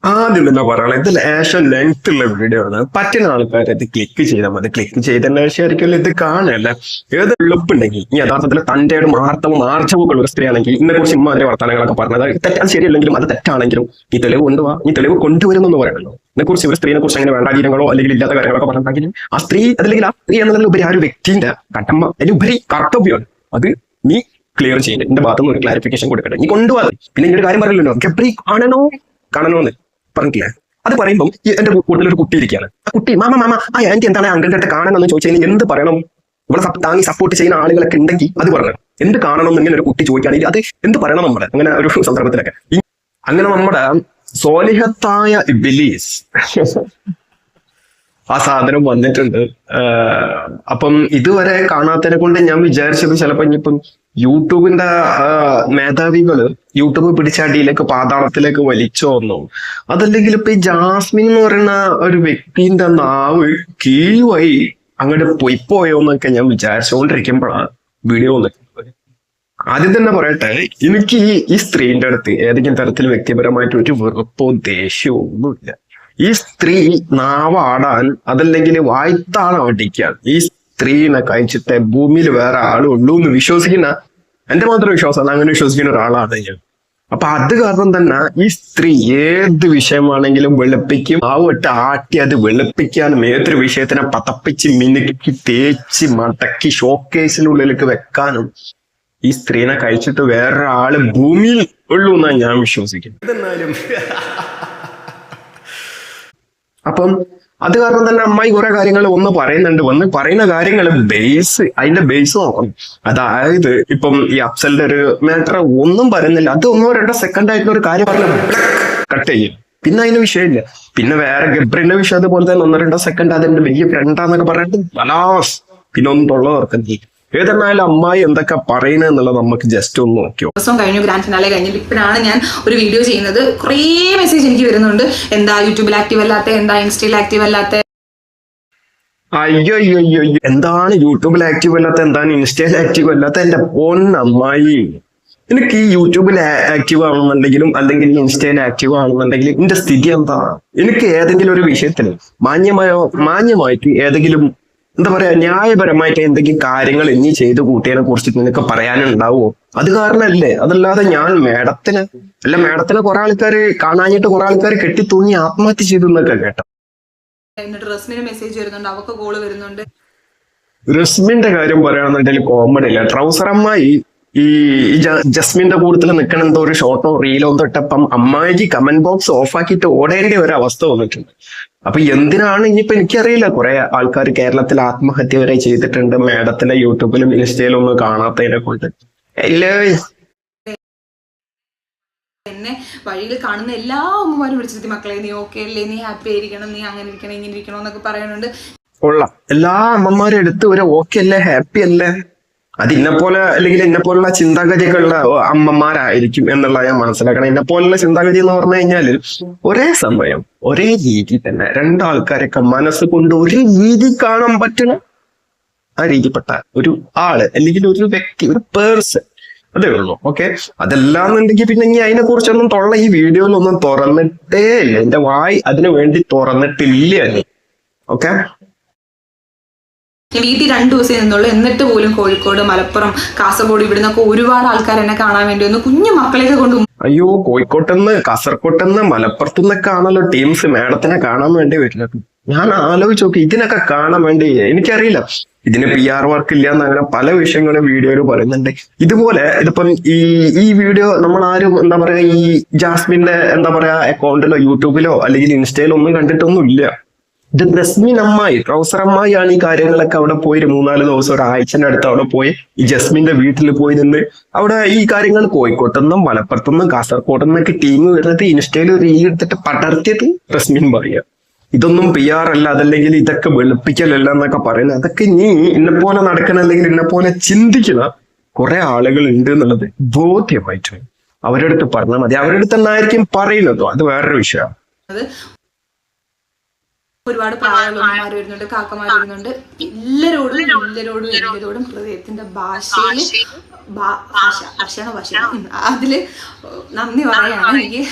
ആദ്യം തന്നെ പറയണം ഇത് ലേശം ലെങ്ത് ഉള്ള വീഡിയോ ആണ്. പറ്റുന്ന ആൾക്കാർ ഇത് ക്ലിക്ക് ചെയ്താൽ മതി. ക്ലിക്ക് ചെയ്തതിന് ശേഷം ഇത് കാണല്ല. ഏത് എളുപ്പുണ്ടെങ്കിൽ ഈ യഥാർത്ഥത്തിൽ തന്റെ ആർജവും ഉള്ള ഒരു സ്ത്രീയാണെങ്കിൽ ഇതിനെ കുറിച്ച് ഇമ്മാതിരി വർത്തമാനങ്ങളൊക്കെ പറഞ്ഞത് തെറ്റാൻ ശരിയല്ലെങ്കിലും അത് തെറ്റാണെങ്കിലും ഈ തെളിവ് കൊണ്ടുപോവാ, ഈ തെളിവ് കൊണ്ടുവരുന്നു പറയണല്ലോ. ഇതിനെ കുറിച്ച് ഒരു സ്ത്രീനെ കുറിച്ച് അങ്ങനെ വേണ്ടാതീരങ്ങളോ അല്ലെങ്കിൽ ഇല്ലാത്ത കാര്യങ്ങളൊക്കെ പറഞ്ഞിട്ടുണ്ടെങ്കിൽ ആ സ്ത്രീ അല്ലെങ്കിൽ ആ സ്ത്രീ എന്നതിലുപരി ആ ഒരു വ്യക്തിന്റെ കടമ അതിലുപരി കർത്തവ്യമാണ്. അത് നീ ക്ലിയർ ചെയ്യണ്ടേ. എന്റെ ഭാഗത്തുനിന്ന് ഒരു ക്ലാരിഫിക്കേഷൻ കൊടുക്കട്ടെ. നീ കൊണ്ടുപോകാതെ പിന്നെ ഇങ്ങനെ ഒരു കാര്യം പറയല്ലോ, ഗബ്രി കാണണോന്ന് പറഞ്ഞിട്ടില്ലേ? അത് പറയുമ്പോൾ എന്റെ കൂടുതൽ ഒരു കുട്ടി ഇരിക്കുകയാണ്. ആ കുട്ടി മാമ മാമ ആ ആന്റി എന്താണ് അങ്കിളുടെ അടുത്ത് കാണണമെന്ന് ചോദിച്ചാൽ എന്ത് പറയണം? ഇവിടെ താങ്ങി സപ്പോർട്ട് ചെയ്യുന്ന ആളുകളൊക്കെ ഉണ്ടെങ്കിൽ അത് പറയണം. എന്ത് കാണണം എന്ന് ഇങ്ങനെ ഒരു കുട്ടി ചോദിക്കുകയാണെങ്കിൽ അത് എന്ത് പറയണം നമ്മുടെ അങ്ങനെ ഒരു സന്ദർഭത്തിലൊക്കെ. അങ്ങനെ നമ്മുടെ സോലിഹത്തായ ഇബ്ലീസ് ആ സാധനം വന്നിട്ടുണ്ട്. അപ്പം ഇതുവരെ കാണാത്തതിനെ കൊണ്ട് ഞാൻ വിചാരിച്ചത് ചിലപ്പോ ഇനിയിപ്പം യൂട്യൂബിന്റെ മേധാവികള് യൂട്യൂബ് പിടിച്ചടിയിലേക്ക് പാതാളത്തിലേക്ക് വലിച്ചോന്നോ, അതല്ലെങ്കിൽ ഇപ്പൊ ഈ ജാസ്മിൻ എന്ന് പറയുന്ന ഒരു വ്യക്തിന്റെ നാവ് കീഴ്വഴി അങ്ങോട്ട് പൊയ്പോയോന്നൊക്കെ ഞാൻ വിചാരിച്ചുകൊണ്ടിരിക്കുമ്പോഴാണ് വീഡിയോ വന്നിട്ട്. ആദ്യം തന്നെ പറയട്ടെ, എനിക്ക് ഈ സ്ത്രീന്റെ അടുത്ത് ഏതെങ്കിലും തരത്തിൽ വ്യക്തിപരമായിട്ട് ഒരു വെറുപ്പോ ദേഷ്യമോ ഒന്നുമില്ല. ഈ സ്ത്രീ നാവാടാൻ അതല്ലെങ്കിൽ വായ്ത്താളം അടിക്കാൻ ഈ സ്ത്രീനെ കഴിച്ചിട്ട് ഭൂമിയിൽ വേറെ ആളുള്ളൂ എന്ന് വിശ്വസിക്കുന്ന എന്റെ മാത്രം വിശ്വാസമാണ്. അങ്ങനെ വിശ്വസിക്കുന്ന ഒരാളാണ് ഞാൻ. അപ്പൊ അത് കാരണം തന്നെ ഈ സ്ത്രീ ഏത് വിഷയമാണെങ്കിലും വെളുപ്പിക്കും. ആവട്ടെ ആട്ടി അത് വെളുപ്പിക്കാനും ഏതൊരു വിഷയത്തിനെ പതപ്പിച്ച് മിനുക്കി തേച്ച് മടക്കി ഷോക്കേസിനുള്ളിലേക്ക് വെക്കാനും ഈ സ്ത്രീനെ കഴിച്ചിട്ട് വേറൊരാള് ഭൂമിയിൽ ഉള്ളൂ എന്നാണ് ഞാൻ വിശ്വസിക്കുന്നത്. എന്നാലും അപ്പം അത് കാരണം തന്നെ അമ്മായി കുറെ കാര്യങ്ങൾ ഒന്ന് പറയുന്ന കാര്യങ്ങൾ അതിന്റെ ബേസ് നോക്കണം. അതായത് ഇപ്പം ഈ അഫ്സലിന്റെ ഒരു മാറ്റർ ഒന്നും പറയുന്നില്ല, അത് 1-2 സെക്കൻഡ് ആയിട്ടുള്ള ഒരു കാര്യം പറഞ്ഞ കട്ട് ചെയ്യും. പിന്നെ അതിന് വിഷയമില്ല. പിന്നെ വേറെ ഗബ്രിന്റെ വിഷയം അതുപോലെ തന്നെ 1-2 സെക്കൻഡ് അതെന്റെ വലിയ ഫ്രണ്ടാന്നൊക്കെ പറഞ്ഞിട്ട് ബലാസ് പിന്നെ ഒന്നും തൊള്ള തുറക്കുന്നില്ല. ഏതെന്നായാലും അമ്മായി എന്തൊക്കെ പറയുന്നത് എന്നുള്ളത് നമുക്ക് ജസ്റ്റ് ഒന്ന് നോക്കിയോ. ദിവസം കഴിഞ്ഞു, ഗ്രാൻഡ് ഫിനാലെ കഴിഞ്ഞിട്ട് ഇപ്പോഴാണ് ഞാൻ ഒരു വീഡിയോ ചെയ്യുന്നത്. കുറേ മെസ്സേജ് എനിക്ക് വരുന്നുണ്ട്, എന്താ യൂട്യൂബിൽ ആക്റ്റീവ് അല്ലാത്ത, എന്താ ഇൻസ്റ്റയിൽ ആക്റ്റീവ് അല്ലാത്ത. അയ്യോ എന്താണ് യൂട്യൂബിൽ ആക്റ്റീവ് അല്ലാത്ത, എന്താണ് ഇൻസ്റ്റയിൽ ആക്റ്റീവ് അല്ലാത്ത? എന്റെ പൊന്നമ്മായി, എനിക്ക് ഈ യൂട്യൂബിൽ ആക്റ്റീവ് ആണെന്നുണ്ടെങ്കിലും അല്ലെങ്കിൽ ഇൻസ്റ്റയിൽ ആക്റ്റീവ് ആണെന്നുണ്ടെങ്കിലും എന്റെ സ്ഥിതി എന്താ? എനിക്ക് ഏതെങ്കിലും ഒരു വിഷയത്തിൽ മാന്യമായിട്ട് ഏതെങ്കിലും എന്താ പറയാ ന്യായപരമായിട്ട് എന്തെങ്കിലും കാര്യങ്ങൾ ഇനി ചെയ്ത് കൂട്ടിയതിനെ കുറിച്ചിട്ട് നിനക്ക് പറയാനുണ്ടാവുമോ? അത് കാരണല്ലേ. അതല്ലാതെ ഞാൻ മേഡത്തിനെ കുറെ ആൾക്കാര് കാണാഞ്ഞിട്ട് കുറെ ആൾക്കാർ കെട്ടി തൂങ്ങി ആത്മഹത്യ ചെയ്തു എന്നൊക്കെ കേട്ടോ. എന്നിട്ട് റസ്മിന് മെസ്സേജ് വരുന്നുണ്ട്, അവർക്ക് കോള് വരുന്നുണ്ട്. റസ്മിന്റെ കാര്യം പറയുകയാണെന്നുണ്ടെങ്കിൽ കോമഡി ഇല്ല. ട്രൗസർ അമ്മായി ഈ ജസ്മിന്റെ കൂട്ടത്തിൽ നിൽക്കണ എന്തോ ഒരു ഷോർട്ടോ റീലോ തൊട്ടപ്പം അമ്മായിക്ക് കമന്റ് ബോക്സ് ഓഫ് ആക്കിയിട്ട് ഓടേണ്ട ഒരു അവസ്ഥ വന്നിട്ടുണ്ട്. അപ്പൊ എന്തിനാണ് ഇനിയിപ്പോ എനിക്കറിയില്ല. കുറെ ആൾക്കാർ കേരളത്തിൽ ആത്മഹത്യ വരെ ചെയ്തിട്ടുണ്ട് മേഡത്തിലെ യൂട്യൂബിലും ഇൻസ്റ്റയിലും ഒന്നും കാണാത്തതിനെ കൊണ്ട്. എന്നെ വഴിയിൽ കാണുന്ന എല്ലാ അമ്മമാരും വിളിച്ചിട്ട് മക്കളെ നീ ഓക്കെ അല്ലേ, നീ ഹാപ്പി ആയിരിക്കണം, നീ അങ്ങനെ ഇരിക്കണം ഇങ്ങനെ ഇരിക്കണം എന്നൊക്കെ പറയുന്നുണ്ട്. ഉള്ള എല്ലാ അമ്മമാരും എടുത്ത് ഒരു ഓക്കെ അല്ലേ, ഹാപ്പി അല്ലേ, അത് ഇന്നെപ്പോലെ അല്ലെങ്കിൽ എന്നെപ്പോലുള്ള ചിന്താഗതികളുള്ള അമ്മമാരായിരിക്കും എന്നുള്ള ഞാൻ മനസ്സിലാക്കണം. എന്നെപ്പോലുള്ള ചിന്താഗതി എന്ന് പറഞ്ഞു കഴിഞ്ഞാല് ഒരേ സമയം ഒരേ രീതി തന്നെ രണ്ടാൾക്കാരൊക്കെ മനസ്സ് കൊണ്ട് ഒരു രീതി കാണാൻ പറ്റണം. ആ രീതിപ്പെട്ട ഒരു ആള് അല്ലെങ്കിൽ ഒരു വ്യക്തി, ഒരു പേഴ്സൺ, അതേ ഉള്ളൂ. ഓക്കെ, അതല്ലാന്നുണ്ടെങ്കിൽ പിന്നെ ഇനി അതിനെ കുറിച്ചൊന്നും ഈ വീഡിയോയിലൊന്നും തുറന്നിട്ടേ ഇല്ല. എന്റെ വായി അതിനു വേണ്ടി തുറന്നിട്ടില്ല. ഓക്കെ, ഞാൻ വീട്ടിൽ 2 ദിവസം നിന്നുള്ളൂ. എന്നിട്ട് പോലും കോഴിക്കോട്, മലപ്പുറം, കാസർഗോഡ് ഇവിടുന്നൊക്കെ ഒരുപാട് ആൾക്കാർ എന്നെ കാണാൻ വേണ്ടി വന്നു. കുഞ്ഞു മക്കളെയൊക്കെ കൊണ്ട്. അയ്യോ, കോഴിക്കോട്ടെന്ന്, കാസർകോട്ടെന്ന്, മലപ്പുറത്തുനിന്നൊക്കെ ആണല്ലോ ടീംസ് മേഡത്തിനെ കാണാൻ വേണ്ടി വരുന്നത്. ഞാൻ ആലോചിച്ച് നോക്കി, ഇതിനൊക്കെ കാണാൻ വേണ്ടി എനിക്കറിയില്ല ഇതിന് PR വർക്ക് ഇല്ല എന്ന് അങ്ങനെ പല വിഷയങ്ങളും വീഡിയോയിൽ പറയുന്നുണ്ട്. ഇതുപോലെ ഇതിപ്പം ഈ വീഡിയോ നമ്മൾ ആരും എന്താ പറയാ ഈ ജാസ്മിന്റെ എന്താ പറയാ അക്കൗണ്ടിലോ യൂട്യൂബിലോ അല്ലെങ്കിൽ ഇൻസ്റ്റയിലോ ഒന്നും കണ്ടിട്ടൊന്നും ഇല്ല. ഇത് റസ്മിൻ അമ്മായി, ട്രൗസർ അമ്മായിയാണ് ഈ കാര്യങ്ങളൊക്കെ അവിടെ പോയി 3-4 ദിവസം, ഒരാഴ്ചന്റെ അടുത്ത് അവിടെ പോയി ഈ ജസ്മിന്റെ വീട്ടിൽ പോയി നിന്ന് അവിടെ ഈ കാര്യങ്ങൾ കോഴിക്കോട്ടെന്നും മലപ്പുറത്തുനിന്നും കാസർഗോഡെന്നൊക്കെ ടീം വരുന്നത് ഇൻസ്റ്റയിൽ റീൽ എടുത്തിട്ട് പടർത്തിയത് റസ്മിൻ പറയുക. ഇതൊന്നും PR അല്ല, അതല്ലെങ്കിൽ ഇതൊക്കെ വെളുപ്പിക്കലല്ല എന്നൊക്കെ പറയുന്നത്. അതൊക്കെ നീ എന്നെപ്പോലെ നടക്കുന്ന അല്ലെങ്കിൽ എന്നെപ്പോലെ ചിന്തിക്കുന്ന കുറെ ആളുകൾ ഉണ്ട് എന്നുള്ളത് ബോധ്യമായിട്ട് അവരുടെ അടുത്ത് പറഞ്ഞാൽ മതി. അവരുടെ അടുത്ത് തന്നെയായിരിക്കും പറയുന്നതോ, അത് വേറൊരു വിഷയമാണ്. ഒരുപാട് പ്രായമുള്ളവന്മാർ വരുന്നുണ്ട്, കാക്കമാർ വരുന്നുണ്ട്. എല്ലാരോടും ഹൃദയത്തിന്റെ ഭാഷയില് ഭാഷയാണോ അതില് നന്ദി പറയാണ്. എനിക്ക്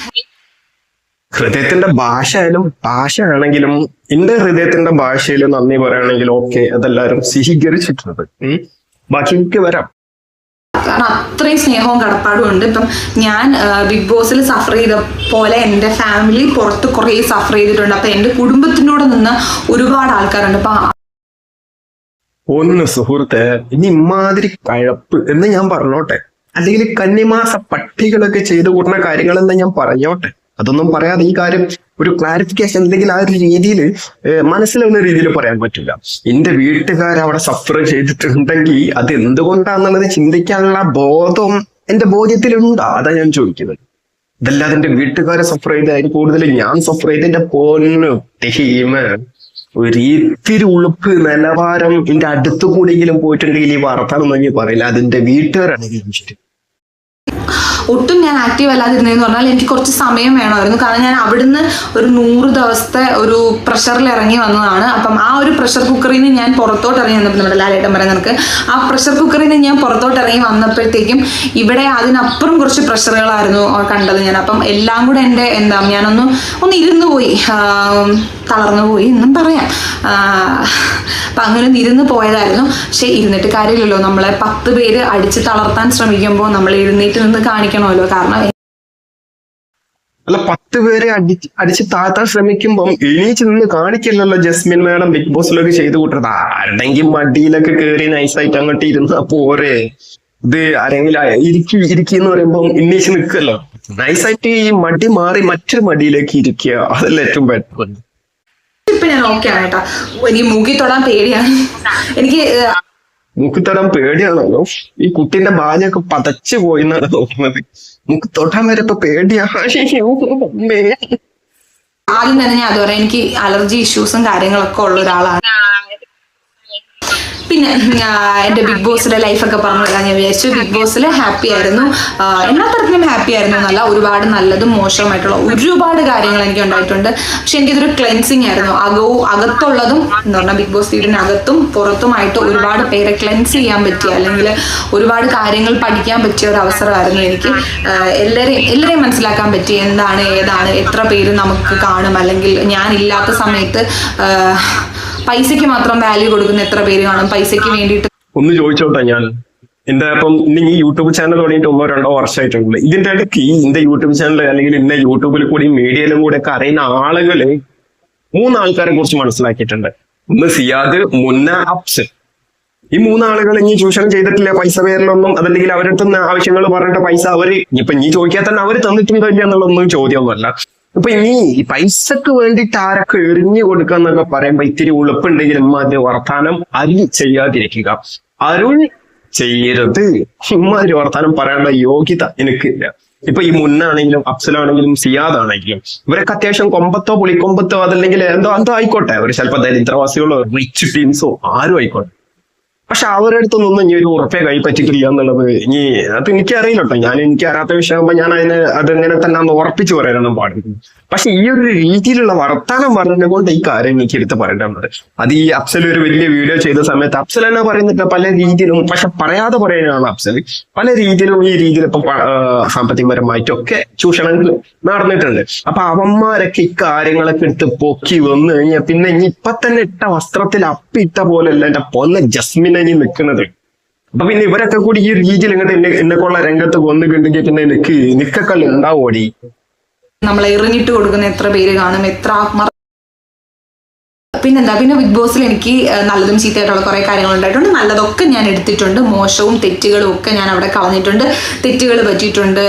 ഹൃദയത്തിന്റെ ഭാഷയാണെങ്കിലും എന്റെ ഹൃദയത്തിന്റെ ഭാഷയിൽ നന്ദി പറയുകയാണെങ്കിൽ ഓക്കെ, അതെല്ലാരും സ്വീകരിച്ചിട്ടുണ്ട്. ബാക്കി എനിക്ക് വരാം. കാരണം അത്രയും സ്നേഹവും കടപ്പാടും ഉണ്ട്. ഇപ്പം ഞാൻ ബിഗ് ബോസിൽ സഫർ ചെയ്ത പോലെ എൻ്റെ ഫാമിലി പുറത്ത് കുറേ സഫർ ചെയ്തിട്ടുണ്ട്. അപ്പൊ എൻ്റെ കുടുംബത്തിൻ്റെ കൂടെ നിന്ന് ഒരുപാട് ആൾക്കാരുണ്ട്. അപ്പൊ ഒന്ന് സുഹൃത്തെ, ഇനി ഇമാതിരി കഴപ്പ് എന്ന് ഞാൻ പറഞ്ഞോട്ടെ, അല്ലെങ്കിൽ കന്നിമാസ പട്ടികളൊക്കെ ചെയ്തു കൂട്ടുന്ന കാര്യങ്ങളെന്ന് ഞാൻ പറഞ്ഞോട്ടെ, അതൊന്നും പറയാതെ ഈ കാര്യം ഒരു ക്ലാരിഫിക്കേഷൻ അല്ലെങ്കിൽ ആ ഒരു രീതിയിൽ മനസ്സിലാവുന്ന രീതിയിൽ പറയാൻ പറ്റില്ല. എന്റെ വീട്ടുകാർ അവിടെ സഫർ ചെയ്തിട്ടുണ്ടെങ്കിൽ അത് എന്തുകൊണ്ടാന്നുള്ളത് ചിന്തിക്കാനുള്ള ബോധം എന്റെ ബോധ്യത്തിലുണ്ടോ, അതാ ഞാൻ ചോദിക്കുന്നത്. ഇതല്ലാതെ എന്റെ വീട്ടുകാരെ സഫർ ചെയ്തായിരിക്കും കൂടുതൽ ഞാൻ സഫർ ചെയ്തതിന്റെ പൊന്നു ടീമ്. ഒരു ഇത്തിരി ഉളുപ്പ് നിലവാരം എന്റെ അടുത്തു കൂടിയെങ്കിലും പോയിട്ടുണ്ടെങ്കിൽ ഈ വർത്താനം ഒന്നും പറയില്ല. അതിന്റെ വീട്ടുകാരാണെങ്കിൽ ശരി. ഒട്ടും ഞാൻ ആക്റ്റീവ് അല്ലാതിരുന്നതെന്ന് പറഞ്ഞാൽ എനിക്ക് കുറച്ച് സമയം വേണമായിരുന്നു. കാരണം ഞാൻ അവിടുന്ന് ഒരു 100 ദിവസത്തെ ഒരു പ്രഷറിൽ ഇറങ്ങി വന്നതാണ്. അപ്പം ആ ഒരു പ്രഷർ കുക്കറിൽ നിന്ന് ഞാൻ പുറത്തോട്ട് ഇറങ്ങി വന്നപ്പോൾ, നമ്മുടെ ലാലേട്ടൻ പറയാൻ നിനക്ക്, ആ പ്രഷർ കുക്കറിൽ നിന്ന് ഞാൻ പുറത്തോട്ട് ഇറങ്ങി വന്നപ്പോഴത്തേക്കും ഇവിടെ അതിനപ്പുറം കുറച്ച് പ്രഷറുകളായിരുന്നു കണ്ടത് ഞാൻ. അപ്പം എല്ലാം കൂടെ എൻ്റെ ഞാനൊന്ന് ഇരുന്നു പോയി, തളർന്നു പോയി എന്നും പറയാം. അപ്പം അങ്ങനെ ഇരുന്ന് പോയതായിരുന്നു. പക്ഷെ ഇരുന്നിട്ട് കാര്യമില്ലല്ലോ, നമ്മളെ 10 പേര് അടിച്ച് തളർത്താൻ ശ്രമിക്കുമ്പോൾ നമ്മൾ എഴുന്നേറ്റ് നിന്ന് കാണിക്കണമല്ലോ. കാരണം അല്ല, 10 പേരെ അടിച്ച് താഴ്ത്താൻ ശ്രമിക്കുമ്പം എണീച്ച് നിന്ന് കാണിക്കില്ലല്ലോ ജസ്മിൻ മാഡം ബിഗ് ബോസിലൊക്കെ ചെയ്തു കൂട്ടത്. ആരുടെങ്കിലും മടിയിലൊക്കെ കയറി നൈസായിട്ട് അങ്ങോട്ട് ഇരുന്ന പോരെ. ഇത് ആരെങ്കിലും ഇരിക്കുന്ന പറയുമ്പോൾ എണീച്ച് നിൽക്കല്ലോ. നൈസായിട്ട് ഈ മടി മാറി മറ്റൊരു മടിയിലേക്ക് ഇരിക്കുക, അതല്ല ഏറ്റവും ബെറ്റർ. ഇപ്പൊ ഞാൻ ഓക്കെ ആണ് കേട്ടോ. എനിക്ക് മൂക്കി തൊടാൻ പേടിയാണ്. എനിക്ക് മൂക്കി തൊടാൻ പേടിയാണല്ലോ. ഈ കുട്ടീന്റെ ബാലൊക്കെ പതച്ചു പോയിന്നാണ് തോന്നുന്നത്. മൂക്ക് തൊടാൻ വരെ ഇപ്പൊ പേടിയാണ്. ആദ്യം തന്നെ ഞാൻ അത് പറയാം, എനിക്ക് അലർജി ഇഷ്യൂസും കാര്യങ്ങളൊക്കെ ഉള്ള ഒരാളാണ്. പിന്നെ എൻ്റെ ബിഗ് ബോസിലെ ലൈഫൊക്കെ പറഞ്ഞു തരാൻ ഞാൻ വിചാരിച്ചു. ബിഗ് ബോസിൽ ഹാപ്പി ആയിരുന്നു, എല്ലാ തരത്തിലും ഹാപ്പി ആയിരുന്നു എന്നല്ല, ഒരുപാട് നല്ലതും മോശമായിട്ടുള്ള ഒരുപാട് കാര്യങ്ങൾ എനിക്ക് ഉണ്ടായിട്ടുണ്ട്. പക്ഷെ എനിക്കിതൊരു ക്ലെൻസിങ് ആയിരുന്നു. അകത്തുള്ളതും എന്ന് പറഞ്ഞാൽ ബിഗ് ബോസ് വീടിനകത്തും പുറത്തുമായിട്ട് ഒരുപാട് പേരെ ക്ലെൻസ് ചെയ്യാൻ പറ്റിയ, അല്ലെങ്കിൽ ഒരുപാട് കാര്യങ്ങൾ പഠിക്കാൻ പറ്റിയ ഒരു അവസരമായിരുന്നു എനിക്ക്. എല്ലാവരെയും മനസ്സിലാക്കാൻ പറ്റി, എന്താണ് ഏതാണ്, എത്ര പേര് നമുക്ക് കാണും, അല്ലെങ്കിൽ ഞാനില്ലാത്ത സമയത്ത് പൈസയ്ക്ക് മാത്രം വാല്യൂ കൊടുക്കുന്ന എത്ര പേര് കാണും, പൈസയ്ക്ക് വേണ്ടിയിട്ട്. ഒന്ന് ചോദിച്ചോട്ടെ, ഞാൻ എന്റെ ഇപ്പം ഈ യൂട്യൂബ് ചാനൽ തുടങ്ങിയിട്ട് 1-2 വർഷമായിട്ടുണ്ട്. ഇതിന്റെ ഇടയ്ക്ക് എന്റെ യൂട്യൂബ് ചാനൽ അല്ലെങ്കിൽ ഇന്ന യൂട്യൂബിൽ കൂടി മീഡിയയിലും കൂടെ ഒക്കെ അറിയുന്ന ആളുകള് 3 ആൾക്കാരെ കുറിച്ച് മനസ്സിലാക്കിയിട്ടുണ്ട്. ഒന്ന് സിയാദ്, മുന്ന, അഫ്സൽ. ഈ 3 ആളുകൾ ഇനി ചൂഷണം ചെയ്തിട്ടില്ല പൈസ പേരിലൊന്നും, അതല്ലെങ്കിൽ അവരുടെ ആവശ്യങ്ങൾ പറഞ്ഞിട്ട് പൈസ അവര് ഇപ്പൊ ഇനി ചോദിക്കാൻ തന്നെ അവര് തന്നിട്ടുണ്ടോ ഇല്ല എന്നുള്ളതൊന്നും ചോദ്യമൊന്നുമല്ല. ഇപ്പൊ ഇനി ഈ പൈസക്ക് വേണ്ടിയിട്ട് ആരൊക്കെ എറിഞ്ഞു കൊടുക്കുക എന്നൊക്കെ പറയുമ്പോ ഇത്തിരി ഉളുപ്പുണ്ടെങ്കിലും അതിന്റെ വർത്താനം അരുൾ ചെയ്യാതിരിക്കുക. അരുൾ ചെയ്യരുത്. ഇമ്മാതിരി വർത്താനം പറയാനുള്ള യോഗ്യത എനിക്കില്ല. ഇപ്പൊ ഈ മുന്നാണെങ്കിലും അഫ്സലാണെങ്കിലും സിയാദാണെങ്കിലും ഇവരൊക്കെ അത്യാവശ്യം കൊമ്പത്തോ പുളിക്കൊമ്പത്തോ അതല്ലെങ്കിൽ എന്തോ ആയിക്കോട്ടെ, അവർ ചിലപ്പോ ദരിദ്രവാസികളോ റിച്ച് ടീംസോ ആരും ആയിക്കോട്ടെ. പക്ഷെ അവരുടെ അടുത്തൊന്നും ഇനി ഒരു ഉറപ്പെ കൈപ്പറ്റിക്കില്ല എന്നുള്ളത് ഇനി അത് എനിക്കറിയില്ല കേട്ടോ. എനിക്ക് അറിയാത്ത വിഷയമാകുമ്പോ ഞാൻ അതെങ്ങനെ തന്നെ അന്ന് ഉറപ്പിച്ചു പറയാനൊന്നും പാടില്ല. പക്ഷെ ഈ ഒരു രീതിയിലുള്ള വർത്താനം പറഞ്ഞത് കൊണ്ട് ഈ കാര്യം എനിക്ക് എടുത്ത് പറയേണ്ടത്. അത് ഈ അഫ്സൽ ഒരു വലിയ വീഡിയോ ചെയ്ത സമയത്ത് അഫ്സൽ തന്നെ പറയുന്നില്ല പല രീതിയിലും, പക്ഷെ പറയാതെ പറയാനാണ് അഫ്സൽ പല രീതിയിലും ഈ രീതിയിൽ ഇപ്പൊ സാമ്പത്തികപരമായിട്ടൊക്കെ ചൂഷണങ്ങൾ നടന്നിട്ടുണ്ട്. അപ്പൊ അവന്മാരൊക്കെ ഇക്കാര്യങ്ങളൊക്കെ എടുത്ത് പൊക്കി വന്നു കഴിഞ്ഞാൽ പിന്നെ ഇപ്പൊ തന്നെ ഇട്ട വസ്ത്രത്തിൽ അപ്പിട്ട പോലെയല്ല എന്റെ പൊന്ന ജസ്മിനെ നിൽക്കുന്നത്. അപ്പൊ പിന്നെ ഇവരൊക്കെ കൂടി ഈ രീതിയിൽ ഇങ്ങോട്ട് എന്നെക്കൊള്ള രംഗത്ത് വന്നിട്ടുണ്ടെങ്കിൽ പിന്നെ നിക്കക്കളി ഉണ്ടാവോടി. നമ്മളെ എറിഞ്ഞിട്ട് കൊടുക്കുന്ന എത്ര പേര് കാണും, എത്ര പിന്നെന്താ. പിന്നെ ബിഗ് ബോസിൽ എനിക്ക് നല്ലതും ചീത്തയായിട്ടുള്ള കുറെ കാര്യങ്ങൾ ഉണ്ടായിട്ടുണ്ട്. നല്ലതൊക്കെ ഞാൻ എടുത്തിട്ടുണ്ട്, മോശവും തെറ്റുകളും ഒക്കെ ഞാൻ അവിടെ കളഞ്ഞിട്ടുണ്ട്. തെറ്റുകൾ പറ്റിയിട്ടുണ്ട്,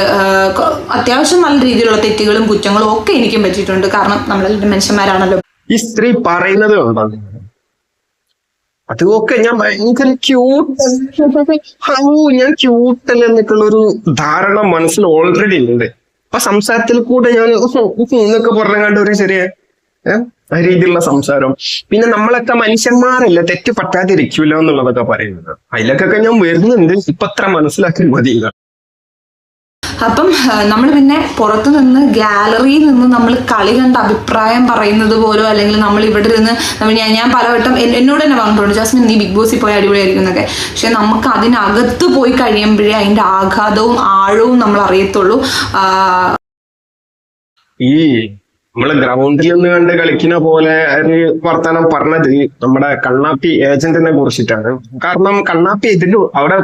അത്യാവശ്യം നല്ല രീതിയിലുള്ള തെറ്റുകളും കുറ്റങ്ങളും ഒക്കെ എനിക്കും പറ്റിയിട്ടുണ്ട്. കാരണം നമ്മളെല്ലാവരും മനുഷ്യന്മാരാണല്ലോ. ഈ സ്ത്രീ പറയുന്നത് ഉണ്ടോ, അതൊക്കെ ഞാൻ ഭയങ്കര ഞാൻ ക്യൂട്ടല്ല എന്നൊക്കെയുള്ള ഒരു ധാരണ മനസ്സിൽ ഓൾറെഡി ഉണ്ട്. അപ്പൊ സംസാരത്തിൽ കൂടെ ഞാൻ എന്നൊക്കെ പറഞ്ഞാണ്ട് ഒരു ചെറിയ ആ രീതിയിലുള്ള സംസാരം. പിന്നെ നമ്മളൊക്കെ മനുഷ്യന്മാരല്ല, തെറ്റ് പറ്റാതിരിക്കൂല എന്നുള്ളതൊക്കെ പറയുന്നത്. അതിലൊക്കെ ഞാൻ വരുന്നുണ്ട്. ഇപ്പൊ അത്ര മനസ്സിലാക്കി മതിയില്ല. അപ്പം നമ്മൾ പിന്നെ പുറത്തു നിന്ന് ഗാലറിയിൽ നിന്ന് നമ്മൾ കളി കണ്ട അഭിപ്രായം പറയുന്നത് പോലോ, അല്ലെങ്കിൽ നമ്മൾ ഇവിടെ ഇരുന്ന് ഞാൻ പലവട്ടം എന്നോട് തന്നെ പറഞ്ഞിട്ടുണ്ട്, ജാസ്മിൻ നീ ബിഗ് ബോസിൽ പോയി അടിപൊളിയായിരിക്കും എന്നൊക്കെ. പക്ഷെ നമുക്ക് അതിനകത്ത് പോയി കഴിയുമ്പോഴേ അതിന്റെ ആഘാതവും ആഴവും നമ്മൾ അറിയത്തുള്ളൂ. ഈ നമ്മള് ഗ്രൗണ്ടിൽ നിന്ന് കണ്ട് കളിക്കുന്ന പോലെ ഒരു വർത്തമാനം പറഞ്ഞത് നമ്മുടെ കണ്ണാപ്പി ഏജന്റിനെ കുറിച്ചിട്ടാണ്. കാരണം കണ്ണാപ്പി അവിടെ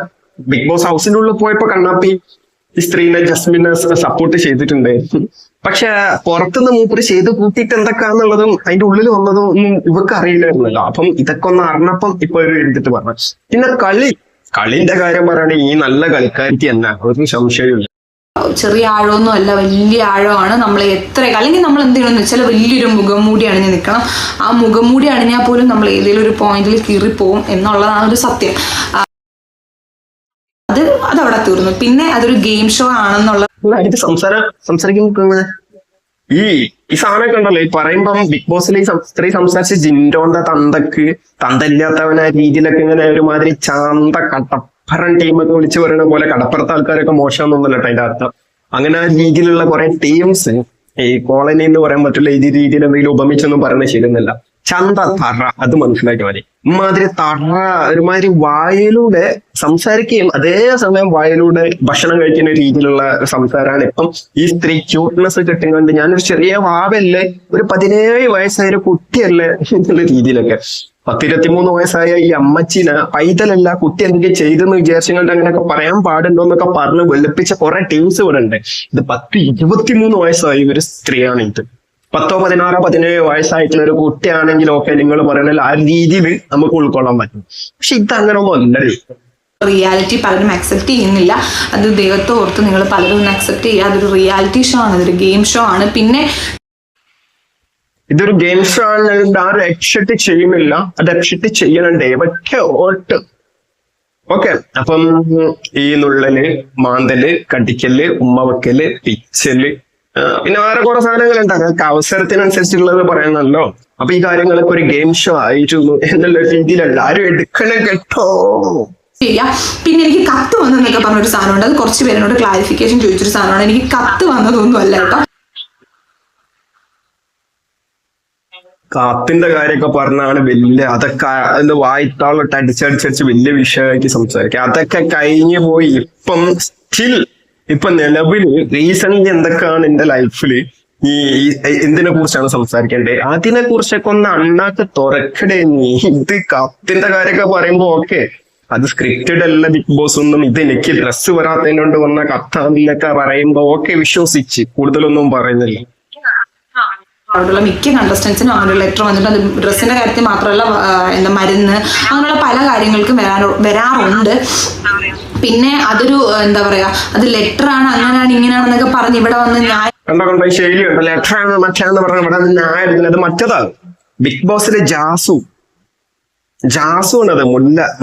ബിഗ് ബോസ് ഹൗസിന്റെ ഉള്ളിൽ പോയപ്പോ കണ്ണാപ്പി ഈ സ്ത്രീനെ ജസ്മിനെ സപ്പോർട്ട് ചെയ്തിട്ടുണ്ട്. പക്ഷെ പുറത്തുനിന്ന് മൂപ്പര് ചെയ്ത് കൂട്ടിയിട്ട് എന്തൊക്കെയാന്നുള്ളതും അതിന്റെ ഉള്ളിൽ വന്നതും ഒന്നും ഇവർക്ക് അറിയില്ലായിരുന്നല്ലോ. അപ്പം ഇതൊക്കെ ഒന്ന് അറിഞ്ഞപ്പം ഇപ്പൊ ഒരു എടുത്തിട്ട് പറഞ്ഞു. പിന്നെ കളിന്റെ കാര്യം പറയുകയാണെങ്കിൽ ഈ നല്ല കളിക്കാരിക്ക് തന്നെ ഒരു സംശയമില്ല. ചെറിയ ആഴമൊന്നും അല്ല, വലിയ ആഴമാണ്. നമ്മൾ എത്ര അല്ലെങ്കിൽ നമ്മൾ എന്ത് ചെയ്യണമെന്ന് വെച്ചാൽ വലിയൊരു മുഖംമൂടി അണിഞ്ഞ് നിൽക്കണം. ആ മുഖംമൂടി അണിഞ്ഞാൽ പോലും നമ്മൾ ഏതെങ്കിലും ഒരു പോയിന്റിൽ കീറിപ്പോവും എന്നുള്ളതാണ് ഒരു സത്യം. അതവിടെ തീർന്നു. പിന്നെ അതൊരു ഗെയിം ഷോ ആണെന്നുള്ള എനിക്ക് സംസാരിക്കുമ്പോ ഈ സാധനമൊക്കെ ഉണ്ടല്ലോ, ഈ പറയുമ്പം ബിഗ് ബോസിൽ ഈ സ്ത്രീ സംസാരിച്ച് ജിൻഡോന്റെ തന്തയില്ലാത്തവനായ രീതിയിലൊക്കെ ഇങ്ങനെ ഒരുമാതിരി ചാന്ത കടപ്പറൻ ടീമൊക്കെ വിളിച്ചു പറയുന്ന പോലെ കടപ്പുറത്തെ ആൾക്കാരൊക്കെ മോശമൊന്നുമല്ല കേട്ടോ അതിന്റെ അർത്ഥം. അങ്ങനെ ആ രീതിയിലുള്ള കുറെ ടീംസ് ഈ കോളനി എന്ന് പറയാൻ പറ്റില്ല, ഈ രീതിയിൽ എന്തെങ്കിലും ഉപമിച്ചൊന്നും പറയുന്നത് ശരിയൊന്നുമില്ല. ചന്ത തറ അത് മനസ്സിലാക്കി മതി. ഇമാതിരി തറ ഒരുമാതിരി വായിലൂടെ സംസാരിക്കുകയും അതേ സമയം വായിലൂടെ ഭക്ഷണം കഴിക്കുന്ന രീതിയിലുള്ള സംസാരമാണ് ഇപ്പം ഈ സ്ത്രീ ക്യൂട്ട്നെസ് കിട്ടുന്നുണ്ട്. ഞാനൊരു ചെറിയ വാവല്ലേ, ഒരു 17 വയസ്സായ ഒരു കുട്ടിയല്ലേ എന്നുള്ള രീതിയിലൊക്കെ. 13 വയസ്സായ ഈ അമ്മച്ചിനെ പൈതലല്ല കുട്ടി എന്തെങ്കിലും ചെയ്തെന്ന് വിചാരിച്ചുകൊണ്ട് അങ്ങനെയൊക്കെ പറയാൻ പാടുണ്ടോ എന്നൊക്കെ പറഞ്ഞ് വെളുപ്പിച്ച കുറെ ടീംസ് ഇവിടെ ഉണ്ട്. ഇത് 23 വയസ്സായ ഒരു സ്ത്രീയാണ്. ഇത് 10, 16, 17 വയസ്സായിട്ടുള്ള ഒരു കുട്ടിയാണെങ്കിൽ ഓക്കെ നിങ്ങൾ പറയണല്ലോ ആ രീതിയിൽ നമുക്ക് ഉൾക്കൊള്ളാൻ പറ്റും. പക്ഷെ ഇത് അങ്ങനെ ഒന്നും അല്ലല്ലോ. റിയാലിറ്റി പലരും അക്സെപ്റ്റ് ചെയ്യുന്നില്ല. അത് ദൈവത്തെ ഓർത്ത് നിങ്ങൾ പലരും അക്സെപ്റ്റ് ചെയ്യുക. അതൊരു റിയാലിറ്റി ഷോ ആണ്, അതൊരു ഗെയിം ഷോ ആണ്. പിന്നെ ഇതൊരു ഗെയിം ഷോ ആണ്, ആരും എക്സെപ്റ്റ് ചെയ്യുന്നില്ല. അത് എക്സെപ്റ്റ് ചെയ്യണണ്ടേ പക്ഷെ ഓട്ട് ഓക്കെ. അപ്പം ഈ നുള്ളല്, മാന്തല്, കടിക്കല്, ഉമ്മ വെക്കല്, പിച്ചല്, പിന്നെ വേറെ കുറെ സാധനങ്ങളുണ്ട്. അതൊക്കെ അവസരത്തിനനുസരിച്ചുള്ളത് പറയണല്ലോ. അപ്പൊ ഈ കാര്യങ്ങളൊക്കെ ഒരു ഗെയിം ഷോ ആയിരുന്നു എന്നുള്ള രീതിയിൽ എല്ലാരും എടുക്കണം കേട്ടോ. ചെയ്യാം. പിന്നെ എനിക്ക് കത്ത് വന്നെന്നൊക്കെ പറഞ്ഞൊരു സാധനമുണ്ട്. അത് കുറച്ച് പേരോട് ക്ലാരിഫിക്കേഷൻ ചോദിച്ചൊരു സാധനമാണ്. എനിക്ക് കത്ത് വന്നതൊന്നും അല്ല കേട്ടോ. കത്തിന്റെ കാര്യമൊക്കെ പറഞ്ഞാണ് വലിയ, അതൊക്കെ എന്താ വായിത്താളോട്ട് അടിച്ചടിച്ചടിച്ച് വലിയ വിഷയമായിട്ട് സംസാരിക്കുക. അതൊക്കെ കഴിഞ്ഞു പോയി. ഇപ്പം സ്റ്റിൽ ഇപ്പൊ നിലവില് റീസെന്റ് എന്തൊക്കെയാണ് എന്റെ ലൈഫില് ഈ എന്തിനെ കുറിച്ചാണ് സംസാരിക്കേണ്ടത് അതിനെ കുറിച്ചൊക്കെ ഒന്ന് അണ്ണാക്ക് തുറക്കടേ നീ. ഇത് കത്തിന്റെ കാര്യമൊക്കെ പറയുമ്പോ ഓക്കെ, അത് സ്ക്രിപ്റ്റഡ് അല്ല ബിഗ് ബോസ് ഒന്നും. ഇത് എനിക്ക് ഡ്രസ്സ് വരാത്തതിനോണ്ട് വന്ന കത്താന്നൊക്കെ പറയുമ്പോ ഓക്കെ വിശ്വസിച്ച് കൂടുതലൊന്നും പറയുന്നില്ല. അവിടെയുള്ള മിക്ക കണ്ടസ്റ്റൻസിനും അങ്ങനെ ലെറ്റർ വന്നിട്ട് അത് ഡ്രസ്സിന്റെ കാര്യത്തിൽ മാത്രമല്ല, എന്താ മരുന്ന് അങ്ങനെയുള്ള പല കാര്യങ്ങൾക്കും വരാറുണ്ട്. പിന്നെ അതൊരു എന്താ പറയാ, അത് ലെറ്റർ ആണ് അങ്ങനെയാണ് ഇങ്ങനെയാണെന്നൊക്കെ പറഞ്ഞ് ഇവിടെ വന്ന് കണ്ടോ ശൈലി ഉണ്ടോ, ലെറ്റർ ആണ് മറ്റാന്ന് പറഞ്ഞ ഇവിടെ ന്യായം. അത് മറ്റേതാണ് ബിഗ് ബോസിലെ ജാസു ആണ്.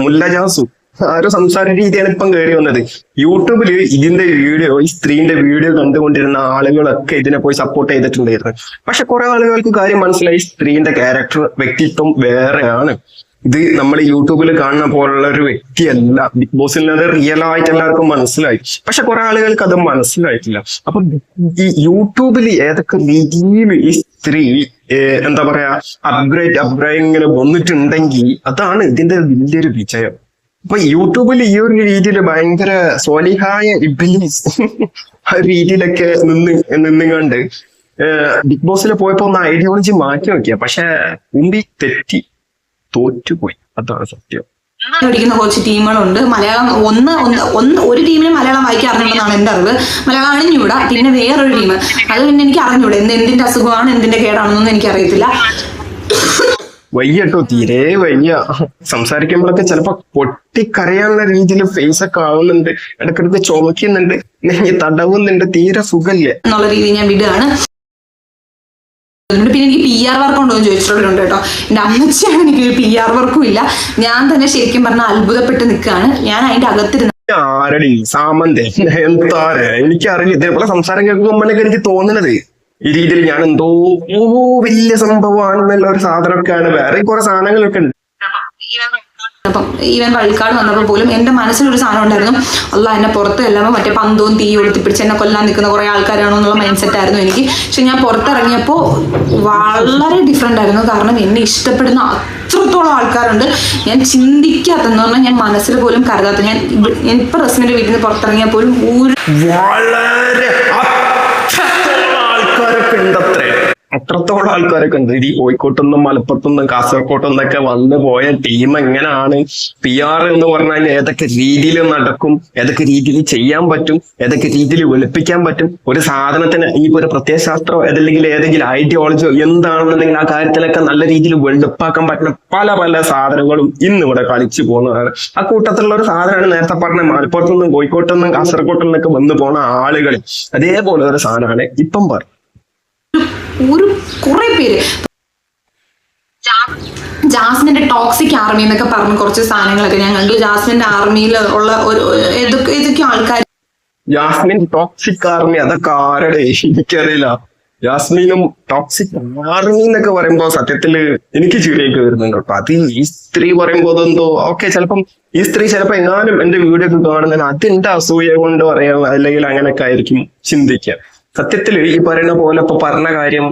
മുല്ല ജാസു ആ ഒരു സംസാര രീതിയാണ് ഇപ്പം കയറി വന്നത്. യൂട്യൂബില് ഇതിന്റെ വീഡിയോ, ഈ സ്ത്രീന്റെ വീഡിയോ കണ്ടുകൊണ്ടിരുന്ന ആളുകളൊക്കെ ഇതിനെ പോയി സപ്പോർട്ട് ചെയ്തിട്ടുണ്ടായിരുന്നു. പക്ഷെ കുറെ ആളുകൾക്ക് കാര്യം മനസ്സിലായി, സ്ത്രീന്റെ ക്യാരക്ടർ വ്യക്തിത്വം വേറെയാണ്. ഇത് നമ്മൾ യൂട്യൂബിൽ കാണുന്ന പോലുള്ള ഒരു വ്യക്തിയല്ല. ബിഗ് ബോസിൽ അത് റിയൽ ആയിട്ട് എല്ലാവർക്കും മനസ്സിലായി. പക്ഷെ കുറെ ആളുകൾക്ക് അത് മനസ്സിലായിട്ടില്ല. അപ്പൊ ഈ യൂട്യൂബിൽ ഏതൊക്കെ രീതിയിൽ ഈ സ്ത്രീ എന്താ പറയാ അപ്ഗ്രേഡ് ഇങ്ങനെ വന്നിട്ടുണ്ടെങ്കിൽ അതാണ് ഇതിന്റെ വലിയൊരു വിജയം. അപ്പൊ യൂട്യൂബിൽ ഈ ഒരു രീതിയിൽ ഭയങ്കര സ്വാലിഹായ ഇബ്ലീസ് ആ രീതിയിലൊക്കെ നിന്നുകൊണ്ട് ബിഗ് ബോസിൽ പോയപ്പോ ഒന്ന് ഐഡിയോളജി മാറ്റി നോക്കിയ, പക്ഷെ മുമ്പി തെറ്റി തോറ്റുപോയി. അതാണ് സത്യം. പഠിക്കുന്ന കുറച്ച് ടീമുകളുണ്ട്. മലയാളം ഒരു ടീമിന് മലയാളം വായിക്കാൻ അറിഞ്ഞുണ്ടെന്നാണ് എന്റെ അറിവ്. മലയാളം അറിഞ്ഞൂടാ. പിന്നെ വേറൊരു ടീം, അത് പിന്നെ എനിക്ക് അറിഞ്ഞൂടാ. എന്തിന്റെ അസുഖമാണ് എന്തിന്റെ കേടാണെന്നൊന്നും എനിക്ക് അറിയത്തില്ല. വയ്യട്ടോ, തീരെ വയ്യ. സംസാരിക്കുമ്പോഴൊക്കെ ചിലപ്പോ പൊട്ടിക്കരയാനുള്ള രീതിയിൽ ഫേസ് ഒക്കെ ആവുന്നുണ്ട്, ഇടക്കിടക്ക് ചുമക്കുന്നുണ്ട്, തടവുന്നുണ്ട്, തീരെ സുഖല്ല എന്നുള്ള രീതിയിൽ ഞാൻ വിടുകയാണ്. പിന്നെ എനിക്ക് PR വർക്ക് ഉണ്ടോ എന്ന് ചോദിച്ചിട്ടുണ്ട് കേട്ടോ. എന്റെ അമ്മച്ചിയാണ്, എനിക്ക് PR വർക്കും ഇല്ല. ഞാൻ തന്നെ ശരിക്കും പറഞ്ഞാൽ അത്ഭുതപ്പെട്ട് നിൽക്കുകയാണ്. ഞാൻ അതിന്റെ അകത്തിരുന്ന ആരടി സാമന്തേ എന്താരെ എനിക്കറിയില്ല. ഇതേപോലെ സംസാരം കേൾക്കുമ്പോഴൊക്കെ എനിക്ക് തോന്നുന്നത് ഈ രീതിയിൽ ഞാൻ എന്തോ വലിയ സംഭവമാണെന്നുള്ള ഒരു സാധനമൊക്കെയാണ്. വേറെ കുറെ സാധനങ്ങളൊക്കെ ഉണ്ട്. അപ്പം ഈവൻ വഴിക്കാട് വന്നപ്പോൾ പോലും എന്റെ മനസ്സിലൊരു സാധനം ഉണ്ടായിരുന്നു, അല്ല എന്നെ പുറത്ത് എല്ലാം മറ്റേ പന്തവും തീ ഒളിത്തിപ്പിടിച്ച് എന്നെ കൊല്ലാൻ നിൽക്കുന്ന കുറെ ആൾക്കാരാണോ എന്നുള്ള മൈൻഡ് സെറ്റ് ആയിരുന്നു എനിക്ക്. പക്ഷെ ഞാൻ പുറത്തിറങ്ങിയപ്പോൾ വളരെ ഡിഫറെന്റ് ആയിരുന്നു. കാരണം എന്നെ ഇഷ്ടപ്പെടുന്ന അത്രത്തോളം ആൾക്കാരുണ്ട്. ഞാൻ ചിന്തിക്കാത്തെന്ന് പറഞ്ഞാൽ ഞാൻ മനസ്സിൽ പോലും കരുതാത്ത, ഞാൻ ഇപ്പൊ റസ്മിന്റെ വീട്ടിൽ നിന്ന് പുറത്തിറങ്ങിയാൽ പോലും വളരെ ആൾക്കാരൊക്കെ ഉണ്ടത്രേ. എത്രത്തോളം ആൾക്കാരൊക്കെ ഉണ്ട് ഈ കോഴിക്കോട്ടുനിന്നും മലപ്പുറത്തുനിന്നും കാസർഗോട്ടുനിന്നൊക്കെ വന്നു പോയ ടീം എങ്ങനെയാണ് PR എന്ന് പറഞ്ഞാൽ ഏതൊക്കെ രീതിയിൽ നടക്കും, ഏതൊക്കെ രീതിയിൽ ചെയ്യാൻ പറ്റും, ഏതൊക്കെ രീതിയിൽ വെളുപ്പിക്കാൻ പറ്റും, ഒരു സാധനത്തിന് ഇനിയിപ്പോ ഒരു പ്രത്യയശാസ്ത്രമോ അതല്ലെങ്കിൽ ഏതെങ്കിലും ഐഡിയോളജിയോ എന്താണെന്നുണ്ടെങ്കിൽ ആ കാര്യത്തിലൊക്കെ നല്ല രീതിയിൽ വെളുപ്പാക്കാൻ പറ്റുന്ന പല പല സാധനങ്ങളും ഇന്ന് ഇവിടെ കളിച്ചു പോകുന്നതാണ്. ആ കൂട്ടത്തിലുള്ള ഒരു സാധനമാണ് നേരത്തെ പറഞ്ഞ മലപ്പുറത്തുനിന്നും കോഴിക്കോട്ടുനിന്നും കാസർഗോട്ടുനിന്നൊക്കെ വന്നു പോകുന്ന ആളുകൾ. അതേപോലെ ഒരു സാധനമാണ് ഇപ്പം പറഞ്ഞു ഒരു കുറെ പേര് ജാസ്മിന്റെ ടോക്സിക് ആർമി എന്നൊക്കെ പറഞ്ഞ് കുറച്ച് സാധനങ്ങളൊക്കെ ഞാൻ കണ്ടു. ജാസ്മിന്റെ ആർമിയിൽ ഉള്ള ഒരു ഏതൊക്കെയോ ആൾക്കാർ ജാസ്മിൻ ടോക്സിക് ആർമി അതൊക്കെ ആരുടെ എനിക്കറിയില്ല. ജാസ്മിനും ടോക്സിക് ആർമി എന്നൊക്കെ പറയുമ്പോ സത്യത്തില് എനിക്ക് ചിരിയൊക്കെ വരുന്നുണ്ട് കേട്ടോ. അത് ഈ സ്ത്രീ പറയുമ്പോ അതെന്തോ ഓക്കെ, ചിലപ്പം ഈ സ്ത്രീ ചിലപ്പോ എങ്ങാനും എന്റെ വീഡിയോ ഒക്കെ കാണുന്നത് അതെന്റെ അസൂയ കൊണ്ട് പറയാം, അല്ലെങ്കിൽ അങ്ങനെയൊക്കെ ആയിരിക്കും ചിന്തിക്കുക. സത്യത്തില് ഈ പറയുന്ന പോലെ ഇപ്പൊ പറഞ്ഞ കാര്യം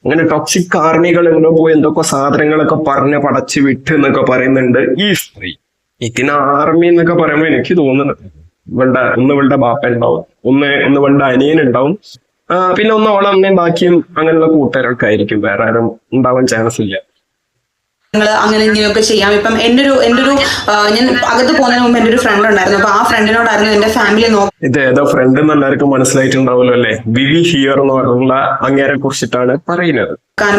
അങ്ങനെ ടോക്സിക് ആർമികൾ എങ്ങനെ പോയി എന്തൊക്കെ സാധനങ്ങളൊക്കെ പറഞ്ഞ് പടച്ചു വിട്ട് എന്നൊക്കെ പറയുന്നുണ്ട് ഈ സ്ത്രീ. ഇതിന് ആർമി എന്നൊക്കെ പറയുമ്പോ എനിക്ക് തോന്നുന്നത് ഇവളുടെ ബാപ്പ ഉണ്ടാവും, ഒന്ന് ഇവളുടെ അനിയൻ ഉണ്ടാവും, പിന്നെ ഒന്ന് ഓളെ അമ്മയും ബാക്കിയും അങ്ങനെയുള്ള കൂട്ടുകാരൊക്കെ ആയിരിക്കും, വേറെ ആരും ഉണ്ടാവാൻ ചാൻസ് ഇല്ല. അങ്ങനെ ഇങ്ങനെയൊക്കെ ചെയ്യാം. ഇപ്പം എൻ്റെ ഒരു ഞാൻ അകത്ത് പോകുന്നതിന് മുമ്പ് എൻ്റെ ഒരു ഫ്രണ്ട് ഉണ്ടായിരുന്നു. അപ്പൊ ആ ഫ്രണ്ടിനോടായിരുന്നു എന്റെ ഫാമിലി ഇത് ഏതോ ഫ്രണ്ട് എന്ന് എല്ലാവർക്കും മനസ്സിലായിട്ടുണ്ടാവുമല്ലോ അല്ലെ, വിവി ഹിയർ എന്ന് പറഞ്ഞുള്ള അങ്ങേരെ കുറിച്ചിട്ടാണ് പറയുന്നത്.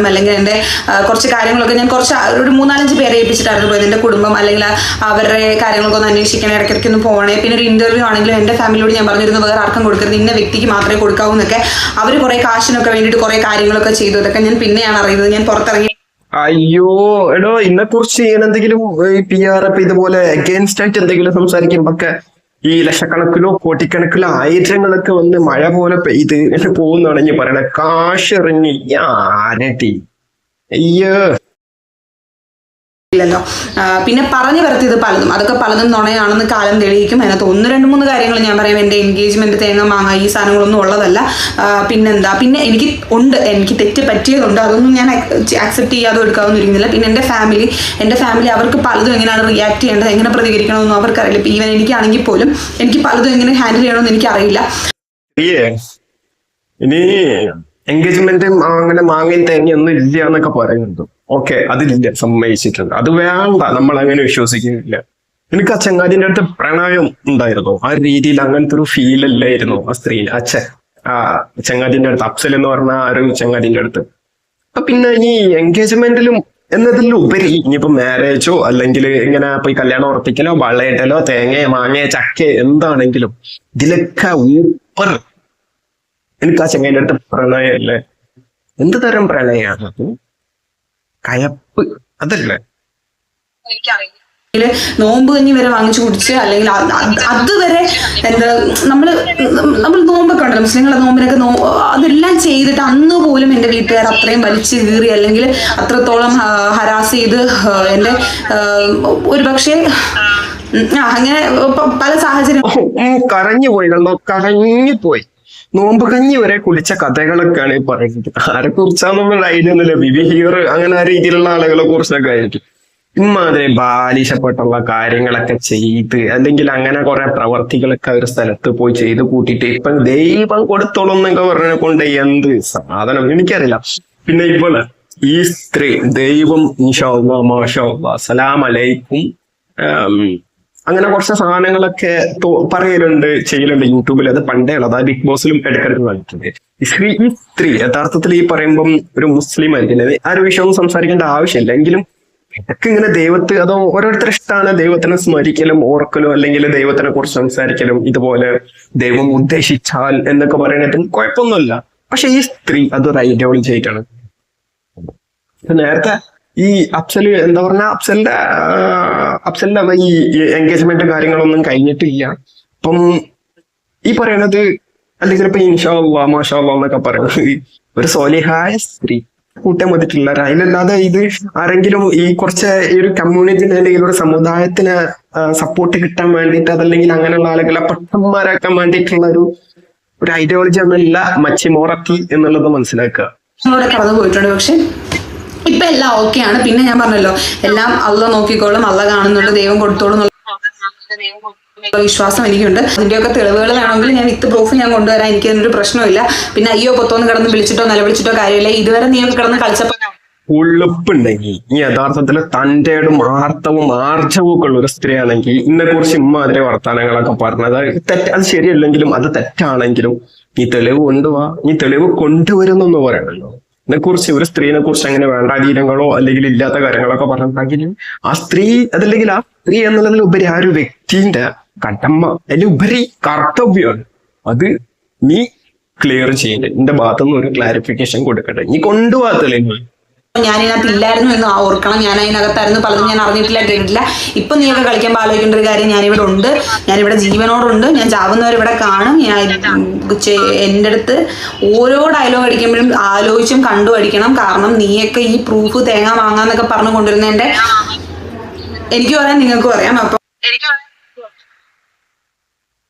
അല്ലെങ്കിൽ എന്റെ കുറച്ച് കാര്യങ്ങളൊക്കെ ഞാൻ ഒരു 3-4 പേരെ ഏൽപ്പിച്ചിട്ടായിരുന്നു പോയത്. എന്റെ കുടുംബം അല്ലെങ്കിൽ അവരുടെ കാര്യങ്ങളൊക്കെ ഒന്ന് അന്വേഷിക്കണം, ഇടയ്ക്കിടയ്ക്ക് ഒന്ന് പോകണേ. പിന്നെ ഒരു ഇന്റർവ്യൂ ആണെങ്കിലും എന്റെ ഫാമിലിയോട് ഞാൻ പറഞ്ഞിരുന്നു വേറെ ആർക്കും കൊടുക്കരുത്, ഇന്ന വ്യക്തിക്ക് മാത്രമേ കൊടുക്കാവൂ എന്നൊക്കെ. അവർ കുറെ കാശിനൊക്കെ വേണ്ടിയിട്ട് കുറെ കാര്യങ്ങളൊക്കെ ചെയ്തു. ഇതൊക്കെ ഞാൻ പിന്നെയാണ് അറിയുന്നത്. ഞാൻ പുറത്തിറങ്ങി അയ്യോ എടോ, ഇതിനെ കുറിച്ച് എന്തെങ്കിലും PR ഇതുപോലെ അഗേൻസ്റ്റ് ആയിട്ട് എന്തെങ്കിലും സംസാരിക്കുമ്പൊക്കെ ഈ ലക്ഷക്കണക്കിലോ കോടിക്കണക്കിലോ ആയിരങ്ങളൊക്കെ വന്ന് മഴ പോലെ പെയ്ത് പോകുന്നാണെങ്കിൽ പറയണ കാശെറിഞ്ഞ് ആരട്ടി. അയ്യോ ല്ലോ പിന്നെ പറഞ്ഞു വരുത്തിയത് പലതും പലതും നുണയാണെന്ന് കാലം തെളിയിക്കും. അതിനകത്ത് 1-2-3 കാര്യങ്ങൾ ഞാൻ പറയാം. എന്റെ എൻഗേജ്മെന്റ് തേങ്ങ മാങ്ങ ഈ സാധനങ്ങളൊന്നും ഉള്ളതല്ല. പിന്നെ എനിക്ക് തെറ്റ് പറ്റിയതുണ്ട്, അതൊന്നും ഞാൻ ആക്സെപ്റ്റ് ചെയ്യാതെ എടുക്കാവുന്നിരിക്കുന്നില്ല. പിന്നെ എന്റെ ഫാമിലി അവർക്ക് പലതും എങ്ങനെയാണ് റിയാക്ട് ചെയ്യേണ്ടത്, എങ്ങനെ പ്രതികരിക്കണമെന്നും അവർക്കറിയില്ല. ഇപ്പൊ ഈവൻ എനിക്കാണെങ്കിൽ പോലും എനിക്ക് പലതും എങ്ങനെ ഹാൻഡിൽ ചെയ്യണമെന്ന് എനിക്കറിയില്ല. ഇനി എൻഗേജ്മെന്റ് അങ്ങനെ മാങ്ങയും തേങ്ങയൊന്നും ഇല്ല എന്നൊക്കെ പറയുന്നുണ്ട്. ഓക്കെ, അതില്ല, സമ്മതിച്ചിട്ടുണ്ട്. അത് വേണ്ട, നമ്മൾ അങ്ങനെ വിശ്വസിക്കുന്നില്ല. എനിക്ക് ആ ചങ്ങാതിന്റെ അടുത്ത് പ്രണയം ഉണ്ടായിരുന്നു, ആ രീതിയിൽ അങ്ങനത്തെ ഒരു ഫീൽ അല്ലായിരുന്നു ആ സ്ത്രീയിൽ. ആ ചങ്ങാതിന്റെ അടുത്ത്, അഫ്സൽ എന്ന് പറഞ്ഞ ആ ഒരു ചങ്ങാതിന്റെ അടുത്ത്. അപ്പൊ പിന്നെ ഈ എൻഗേജ്മെന്റിലും എന്നതിലുപരി ഇനിയിപ്പോ മാരേജോ അല്ലെങ്കിൽ ഇങ്ങനെ പോയി കല്യാണം ഉറപ്പിക്കലോ വളയിട്ടലോ തേങ്ങയോ മാങ്ങയോ ചക്കയോ എന്താണെങ്കിലും ഇതിലൊക്കെ ഊപ്പർ എനിക്ക് ആ ചങ്ങാതിന്റെ അടുത്ത് പ്രണയല്ലേ. എന്ത് തരം പ്രണയാണ്? കയപ്പ് അതല്ലേ? നോമ്പ് കഞ്ഞി വരെ വാങ്ങിച്ചു കുടിച്ച്, അല്ലെങ്കിൽ അതുവരെ എന്താ നമ്മൾ നോമ്പൊക്കെ ഉണ്ടല്ലോ, മുസ്ലിങ്ങളെ നോമ്പിനൊക്കെ അതെല്ലാം ചെയ്തിട്ട് അന്ന് പോലും എന്റെ വീട്ടുകാർ അത്രയും വലിച്ചു കീറി അല്ലെങ്കിൽ അത്രത്തോളം ഹരാസ് ചെയ്ത് എന്റെ ഒരുപക്ഷെ അങ്ങനെ പല സാഹചര്യം കരഞ്ഞുപോയി. നോമ്പ് കഞ്ഞി വരെ കുടിച്ച കഥകളൊക്കെയാണ് ഈ പറയുന്നത്. ആരെ കുറിച്ചാണെന്നുള്ള ഐഡിയ ഒന്നുമില്ല. വിവി ഹിയർ അങ്ങനെ ആ രീതിയിലുള്ള ആളുകളെ കുറിച്ചൊക്കെ ആയിരിക്കും. ഇമ്മാതിരി ബാലിശപ്പെട്ടുള്ള കാര്യങ്ങളൊക്കെ ചെയ്ത് അല്ലെങ്കിൽ അങ്ങനെ കുറെ പ്രവർത്തികളൊക്കെ ഒരു സ്ഥലത്ത് പോയി ചെയ്ത് കൂട്ടിയിട്ട് ഇപ്പൊ ദൈവം കൊടുത്തോളും എന്നൊക്കെ പറഞ്ഞെ കൊണ്ട് എന്ത് സാധനം എനിക്കറിയില്ല. പിന്നെ ഇപ്പോൾ ഈ സ്ത്രീ ദൈവം ഇൻഷാ അല്ലാഹ് മാഷാ അല്ലാഹ് സലാം അലൈക്കും അങ്ങനെ കുറച്ച് സാധനങ്ങളൊക്കെ പറയലുണ്ട്, ചെയ്യലുണ്ട് യൂട്യൂബിൽ. അത് പണ്ടേ ഉള്ളത്, അത് ബിഗ് ബോസിലും ഇടയ്ക്കിടയ്ക്ക് കണ്ടിട്ടുണ്ട്. ഈ സ്ത്രീ യഥാർത്ഥത്തിൽ ഈ പറയുമ്പം ഒരു മുസ്ലിം ആയിരിക്കില്ല. ആ ഒരു വിഷയം സംസാരിക്കേണ്ട ആവശ്യമില്ല. എങ്കിലും ഇതൊക്കെ ഇങ്ങനെ ദൈവത്തെ, അതോ ഓരോരുത്തർ ഇഷ്ടമാണ് ദൈവത്തിനെ സ്മരിക്കലും ഓർക്കലും അല്ലെങ്കിൽ ദൈവത്തിനെ കുറിച്ച് സംസാരിക്കലും, ഇതുപോലെ ദൈവം ഉദ്ദേശിച്ചാൽ എന്നൊക്കെ പറയുന്നതിന് കുഴപ്പമൊന്നുമില്ല. പക്ഷെ ഈ സ്ത്രീ അതൊരു ഐഡിയോളജി ആയിട്ടാണ്. നേരത്തെ ഈ അഫ്സൽ എന്താ പറഞ്ഞ അഫ്സലിന്റെ ഈ എൻഗേജ്മെന്റ് കാര്യങ്ങളൊന്നും കഴിഞ്ഞിട്ടില്ല. അപ്പം ഈ പറയണത് അല്ലെങ്കിൽ ഇപ്പൊ ഇൻഷാ അല്ലാഹ് മാഷാ അല്ലാഹ് എന്നൊക്കെ പറയുന്നത് ഒരു സ്വാലിഹായ സ്ത്രീ കൂട്ടം വന്നിട്ടില്ല. അതിലല്ലാതെ ഇത് ആരെങ്കിലും ഈ കുറച്ച് ഈ ഒരു കമ്മ്യൂണിറ്റിന് അല്ലെങ്കിൽ ഒരു സമുദായത്തിന് സപ്പോർട്ട് കിട്ടാൻ വേണ്ടിയിട്ട് അതല്ലെങ്കിൽ അങ്ങനെയുള്ള ആളുകളെ പട്ടന്മാരാക്കാൻ വേണ്ടിയിട്ടുള്ള ഒരു ഐഡിയോളജി ഒന്നുമില്ല മച്ചിമോറക്കി എന്നുള്ളത് മനസ്സിലാക്കുക. കടന്നു പോയിട്ടുണ്ട്. പക്ഷെ ഇപ്പൊ എല്ലാം ഓക്കെയാണ്. പിന്നെ ഞാൻ പറഞ്ഞല്ലോ, എല്ലാം അള്ളാഹ് നോക്കിക്കോളും, അള്ളാഹ് കാണുന്നുണ്ട്, ദൈവം കൊടുത്തോളും. വിശ്വാസം എനിക്കുണ്ട്. അതിന്റെയൊക്കെ തെളിവുകൾ വേണമെങ്കിൽ ഞാൻ വിത്ത് പ്രൂഫ് ഞാൻ കൊണ്ടുവരാൻ, എനിക്ക് അതിനൊരു പ്രശ്നമില്ല. പിന്നെ അയ്യോ പൊത്തോന്ന് കിടന്ന് വിളിച്ചിട്ടോ നിലവിളിച്ചിട്ടോ കാര്യമില്ല. ഇതുവരെ നീ കിടന്ന് കളിച്ചപ്പോ ഉള്ളിപ്പുണ്ടെങ്കിൽ ഈ യഥാർത്ഥത്തിൽ തന്റെയും ആർത്തവും ആർജവും ഒക്കെ ഉള്ള ഒരു സ്ത്രീയാണെങ്കിൽ ഇതിനെ കുറിച്ച് ഇമ്മാതിരി വർത്തമാനങ്ങളൊക്കെ പറഞ്ഞത് അത് ശരിയല്ലെങ്കിലും അത് തെറ്റാണെങ്കിലും ഈ തെളിവ് കൊണ്ടുപോവാ, ഈ തെളിവ് കൊണ്ടുവരുന്നെന്ന് പറയണല്ലോ. ഇതിനെക്കുറിച്ച് ഒരു സ്ത്രീനെ കുറിച്ച് അങ്ങനെ വേണ്ടാധീനങ്ങളോ അല്ലെങ്കിൽ ഇല്ലാത്ത കാര്യങ്ങളൊക്കെ പറഞ്ഞിട്ടുണ്ടെങ്കിൽ ആ സ്ത്രീ അതല്ലെങ്കിൽ ആ സ്ത്രീ എന്നുള്ളതിലുപരി ആ ഒരു വ്യക്തിന്റെ കടമ അതിൽ ഉപരി കർത്തവ്യമാണ്. അത് നീ ക്ലിയർ ചെയ്യണ്ടേ, നിന്റെ ഭാഗത്തുനിന്ന് ഒരു ക്ലാരിഫിക്കേഷൻ കൊടുക്കട്ടെ. നീ കൊണ്ടുപോകാ തെളിവ്. ഞാൻ ഇതിനകത്ത് ഇല്ലായിരുന്നു എന്ന് ഓർക്കണം. ഞാൻ അതിനകത്തായിരുന്നു, പലതും ഞാൻ അറിഞ്ഞിട്ടില്ല, കേട്ടിട്ടില്ല. ഇപ്പൊ നീയൊക്കെ കളിക്കുമ്പോൾ ആലോചിക്കേണ്ട ഒരു കാര്യം, ഞാനിവിടെ ഉണ്ട്, ഞാനിവിടെ ജീവനോടുണ്ട്, ഞാൻ ചാവുന്നവരിവിടെ കാണും. ഞാൻ എൻ്റെ അടുത്ത് ഓരോ ഡയലോഗ് അടിക്കുമ്പോഴും ആലോചിച്ചും കണ്ടു അടിക്കണം. കാരണം നീയൊക്കെ ഈ പ്രൂഫ് തേങ്ങ വാങ്ങാന്നൊക്കെ പറഞ്ഞു കൊണ്ടുവരുന്നതിന്റെ എനിക്ക് പറയാം, നിങ്ങൾക്ക് പറയാം. അപ്പൊ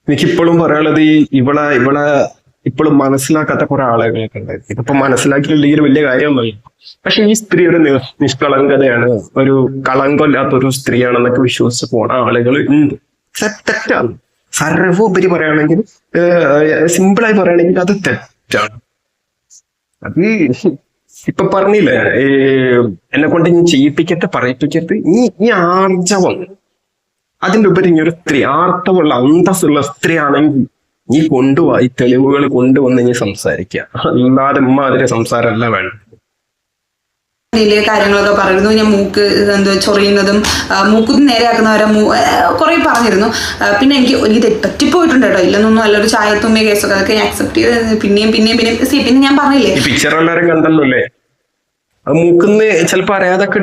എനിക്കിപ്പോഴും പറയാനുള്ളത് ഇവളെ ഇപ്പോഴും മനസ്സിലാക്കാത്ത കുറെ ആളുകളൊക്കെ ഉണ്ട്. ഇതിപ്പോ മനസ്സിലാക്കിയില്ലെങ്കിൽ വലിയ കാര്യമൊന്നുമില്ല. പക്ഷെ ഈ സ്ത്രീ ഒരു നിഷ്കളങ്കതയാണ്, ഒരു കളങ്കമില്ലാത്ത ഒരു സ്ത്രീയാണെന്നൊക്കെ വിശ്വസിച്ച് പോണ ആളുകൾ ഉണ്ട്. തെറ്റാണ്. സർവോപരി പറയുകയാണെങ്കിൽ സിമ്പിളായി പറയുകയാണെങ്കിൽ അത് തെറ്റാണ്. അത് ഇപ്പൊ പറഞ്ഞില്ലേ, എന്നെ കൊണ്ട് ഇനി ചെയ്യിപ്പിക്കട്ടെ പറയിപ്പിക്കരുത്. ഈ ആർജവം അതിന്റെ ഉപരി ഇനി ഒരു സ്ത്രീ ആർത്തവുള്ള അന്തസ്സുള്ള സ്ത്രീ ആണെങ്കിൽ നീ കൊണ്ടുപോവാ, ഈ തെളിവുകൾ കൊണ്ടുവന്ന് നീ സംസാരിക്കുക. അല്ലാതെ അതിന്റെ സംസാരമല്ല വേണം. കാര്യങ്ങളൊക്കെ പറയുന്നു. ഞാൻ മൂക്ക് ചൊറിയുന്നതും മൂക്കുന്ന് നേരെയാക്കുന്നവരെ കുറെ പറഞ്ഞിരുന്നു. പിന്നെ എനിക്ക് പറ്റിപ്പോയിട്ടുണ്ട് കേട്ടോ, ഇല്ലെന്നൊന്നും അല്ല. ഒരു ചായത്തുമ്മിയ കേസൊക്കെ അതൊക്കെ ഞാൻ അക്സെപ്റ്റ് ചെയ്ത് പിന്നെ ഞാൻ പറഞ്ഞില്ലേ, പിക്ചർ എല്ലാവരും കണ്ടല്ലോ അല്ലേ, അത് മൂക്കുന്ന് ചിലപ്പോ അറിയാതൊക്കെ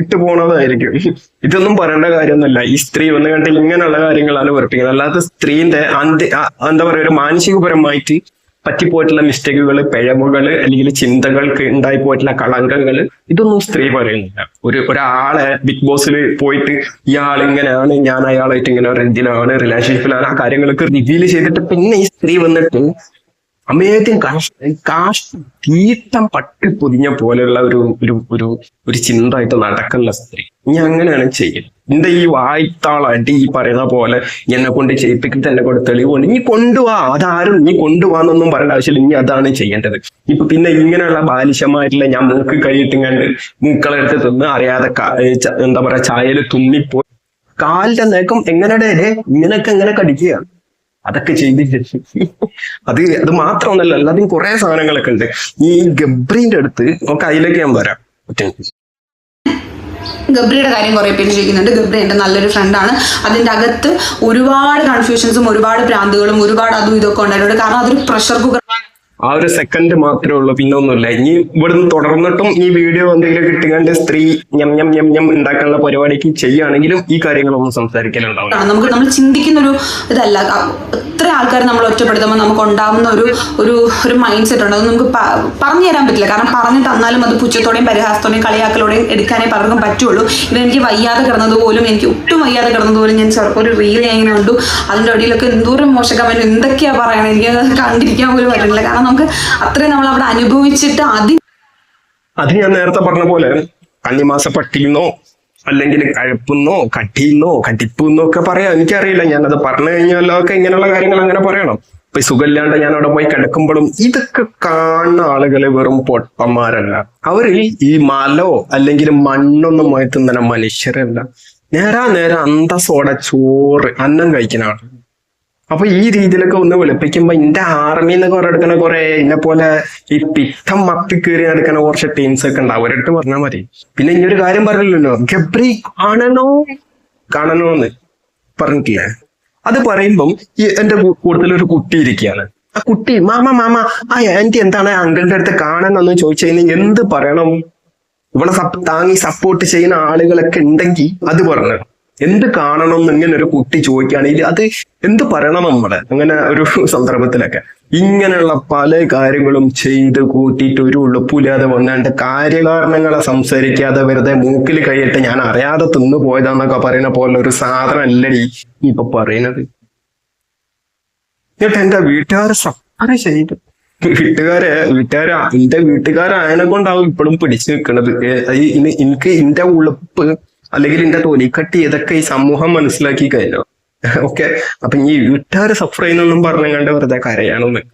ഇട്ട് പോണതായിരിക്കും. ഇതൊന്നും പറയേണ്ട കാര്യമൊന്നുമല്ല. ഈ സ്ത്രീ വന്ന് കണ്ട് ഇങ്ങനെയുള്ള കാര്യങ്ങളാണ് വെറുപ്പിക്കുന്നത്. അല്ലാതെ സ്ത്രീന്റെ എന്താ പറയാ ഒരു മാനസികപരമായിട്ട് പറ്റിപ്പോയിട്ടുള്ള മിസ്റ്റേക്കുകൾ, പിഴവുകൾ, അല്ലെങ്കിൽ ചിന്തകൾക്ക് ഉണ്ടായിപ്പോയിട്ടുള്ള കളങ്കങ്ങൾ, ഇതൊന്നും സ്ത്രീ പറയുന്നില്ല. ഒരാളെ ബിഗ് ബോസിൽ പോയിട്ട് ഇയാൾ ഇങ്ങനെയാണ്, ഞാൻ അയാളായിട്ട് ഇങ്ങനെ ഇതിലാണ്, റിലേഷൻഷിപ്പിലാണ്, ആ കാര്യങ്ങളൊക്കെ റിവീൽ ചെയ്തിട്ട് പിന്നെ ഈ സ്ത്രീ വന്നിട്ട് അമേദ്യം തീട്ടം പട്ടി പൊതിഞ്ഞ പോലെയുള്ള ഒരു ചിന്തായിട്ട് നടക്കുന്ന സ്ത്രീ. ഇനി അങ്ങനെയാണ് ചെയ്യുന്നത്. എന്റെ ഈ വായ്ത്താളായിട്ട് ഈ പറയുന്ന പോലെ എന്നെ കൊണ്ട് ചെയ്യിപ്പിച്ചിട്ട് എന്നെ കൊണ്ട് തെളിവുകൊണ്ട് ഇനി കൊണ്ടുപോവാ, അതാരും ഇനി കൊണ്ടുപോവാന്നൊന്നും പറയേണ്ട ആവശ്യമില്ല. ഇനി അതാണ് ചെയ്യേണ്ടത്. ഇപ്പൊ പിന്നെ ഇങ്ങനെയുള്ള ബാലിശമായിട്ടുള്ള ഞാൻ മൂക്ക് കൈയിട്ടുങ്ങണ്ട് മൂക്കളെടുത്ത് തിന്ന് അറിയാതെ എന്താ പറയാ ചായയിൽ തുമ്മിപ്പോയി കാലിന്റെ നേക്കം എങ്ങനെയുടെ ഇങ്ങനെയൊക്കെ എങ്ങനെ കടിക്കുകയാണ്. അതൊക്കെ ചെയ്തിട്ട് അത് മാത്രമൊന്നല്ല, അല്ലാതെയും കുറെ സാധനങ്ങളൊക്കെ ഉണ്ട്. ഈ ഗബ്രീന്റെ അടുത്ത് ഒക്കെ അതിലേക്ക് ഞാൻ വരാം. ഗബ്രിയുടെ കാര്യം കുറെ പേര് ചോദിക്കുന്നുണ്ട്. ഗബ്രി എൻ്റെ നല്ലൊരു ഫ്രണ്ടാണ്. അതിൻ്റെ അകത്ത് ഒരുപാട് കൺഫ്യൂഷൻസും ഒരുപാട് ഭ്രാന്തുകളും ഒരുപാട് അതും ഇതൊക്കെ ഉണ്ടായിട്ടുണ്ട്. കാരണം അതൊരു പ്രഷർ കുക്കർ. ആ ഒരു സെക്കൻഡ് മാത്രമേ ഉള്ളൂ, പിന്നെ ഒന്നുമില്ല. ഇനി ഇവിടുന്ന് തുടർന്നിട്ടും ഈ വീഡിയോ എന്തെങ്കിലും കിട്ടുകണ്ട് സ്ത്രീ ഞം ഉണ്ടാക്കാനുള്ള പരിപാടിക്ക് ചെയ്യുകയാണെങ്കിലും ഈ കാര്യങ്ങളൊന്നും സംസാരിക്കലുണ്ടാവും. നമ്മൾ ചിന്തിക്കുന്ന ഒരു ഇതല്ല. എത്ര ആൾക്കാർ നമ്മൾ ഒറ്റപ്പെടുത്തുമ്പോൾ നമുക്ക് ഉണ്ടാകുന്ന ഒരു മൈൻഡ് സെറ്റ് ഉണ്ട്. അത് നമുക്ക് പറഞ്ഞു തരാൻ പറ്റില്ല. കാരണം പറഞ്ഞു തന്നാലും അത് പുച്ഛത്തോടെയും പരിഹാസത്തോടെയും കളിയാക്കലോടെയും എടുക്കാനേ പലർക്കും പറ്റുള്ളൂ. ഇത് എനിക്ക് വയ്യാതെ കിടന്നത് പോലും, എനിക്ക് ഒട്ടും വയ്യാതെ കിടന്നത് പോലും ഞാൻ ചിലപ്പോൾ ഒരു റീൽ എങ്ങനെ കണ്ടു. അതിൻ്റെ അടിയിലൊക്കെ എന്തോരം മോശം കമന്റ് എന്തൊക്കെയാ പറയണത്, എനിക്ക് കണ്ടിരിക്കാൻ പോലും പറ്റുന്നില്ല. കാരണം നമുക്ക് അത്രയും നമ്മൾ അവിടെ അനുഭവിച്ചിട്ട് അത് ഞാൻ നേരത്തെ പറഞ്ഞ പോലെ കന്നിമാസ പട്ടിന്നോ അല്ലെങ്കിൽ കഴപ്പെന്നോ കട്ടിന്നോ കട്ടിപ്പെന്നോ ഒക്കെ പറയാം. എനിക്കറിയില്ല, ഞാനത് പറഞ്ഞു കഴിഞ്ഞാലോ ഒക്കെ ഇങ്ങനെയുള്ള കാര്യങ്ങൾ അങ്ങനെ പറയണം. ഇപ്പൊ സുഖമില്ലാണ്ട് ഞാൻ അവിടെ പോയി കിടക്കുമ്പോഴും ഇതൊക്കെ കാണുന്ന ആളുകള് വെറും പൊട്ടന്മാരല്ല. അവരിൽ ഈ മലോ അല്ലെങ്കിൽ മണ്ണൊന്നും തിന്നുന്ന മനുഷ്യരല്ല. നേരെ അന്തസ്സോടെ ചോറ് അന്നം കഴിക്കുന്ന ആള്. അപ്പൊ ഈ രീതിയിലൊക്കെ ഒന്ന് വെളുപ്പിക്കുമ്പോ ഇന്റെ ആർമിന്ന് കുറെ എടുക്കുന്ന കുറെ എന്നെ പോലെ ഈ പിത്തം മത്തി കയറി നടക്കുന്ന കുറച്ച് ടീംസ് ഒക്കെ ഉണ്ട്. അവരെടുത്ത് പറഞ്ഞാൽ മതി. പിന്നെ ഇനി ഒരു കാര്യം പറഞ്ഞില്ലല്ലോ, ഗബ്രി കാണണോന്ന് പറഞ്ഞിട്ടില്ലേ? അത് പറയുമ്പം ഈ എന്റെ കൂടുതലൊരു കുട്ടി ഇരിക്കുകയാണ്. ആ കുട്ടി മാമ ആ ആന്റി എന്താണ് അങ്കിളിന്റെ അടുത്ത് കാണണമെന്ന് ചോദിച്ചു കഴിഞ്ഞാൽ എന്ത് പറയണം? ഇവിടെ താങ്ങി സപ്പോർട്ട് ചെയ്യുന്ന ആളുകളൊക്കെ ഉണ്ടെങ്കിൽ അത് പറഞ്ഞു. എന്ത് കാണണം എന്ന് ഇങ്ങനെ ഒരു കുട്ടി ചോദിക്കുകയാണെങ്കിൽ അത് എന്ത് പറയണം നമ്മള് അങ്ങനെ ഒരു സന്ദർഭത്തിലൊക്കെ? ഇങ്ങനെയുള്ള പല കാര്യങ്ങളും ചെയ്ത് കൂട്ടിയിട്ട് ഒരു ഉളുപ്പില്ലാതെ വന്നാണ്ട് കാര്യകാരണങ്ങളെ സംസാരിക്കാതെ വെറുതെ മൂക്കിൽ കൈയിട്ട് ഞാൻ അറിയാതെ തിന്നു പോയതാന്നൊക്കെ പറയുന്ന പോലെ ഒരു സാധനം അല്ലടി ഇപ്പൊ പറയുന്നത്. എന്നിട്ട് എന്റെ വീട്ടുകാരെ സഫർ ചെയ്തു. എന്റെ വീട്ടുകാരായനെ കൊണ്ടാവും ഇപ്പോഴും പിടിച്ചു നിൽക്കുന്നത്. എനിക്ക് എന്റെ ഉളുപ്പ് അല്ലെങ്കിൽ എന്റെ തൊലിക്കട്ടി ഇതൊക്കെ ഈ സമൂഹം മനസ്സിലാക്കി കഴിഞ്ഞു. ഓക്കെ. അപ്പൊ ഈ വീട്ടുകാർ സഫർ ചെയ്യുന്നൊന്നും പറഞ്ഞു കണ്ട് വെറുതെ കരയാനൊന്നും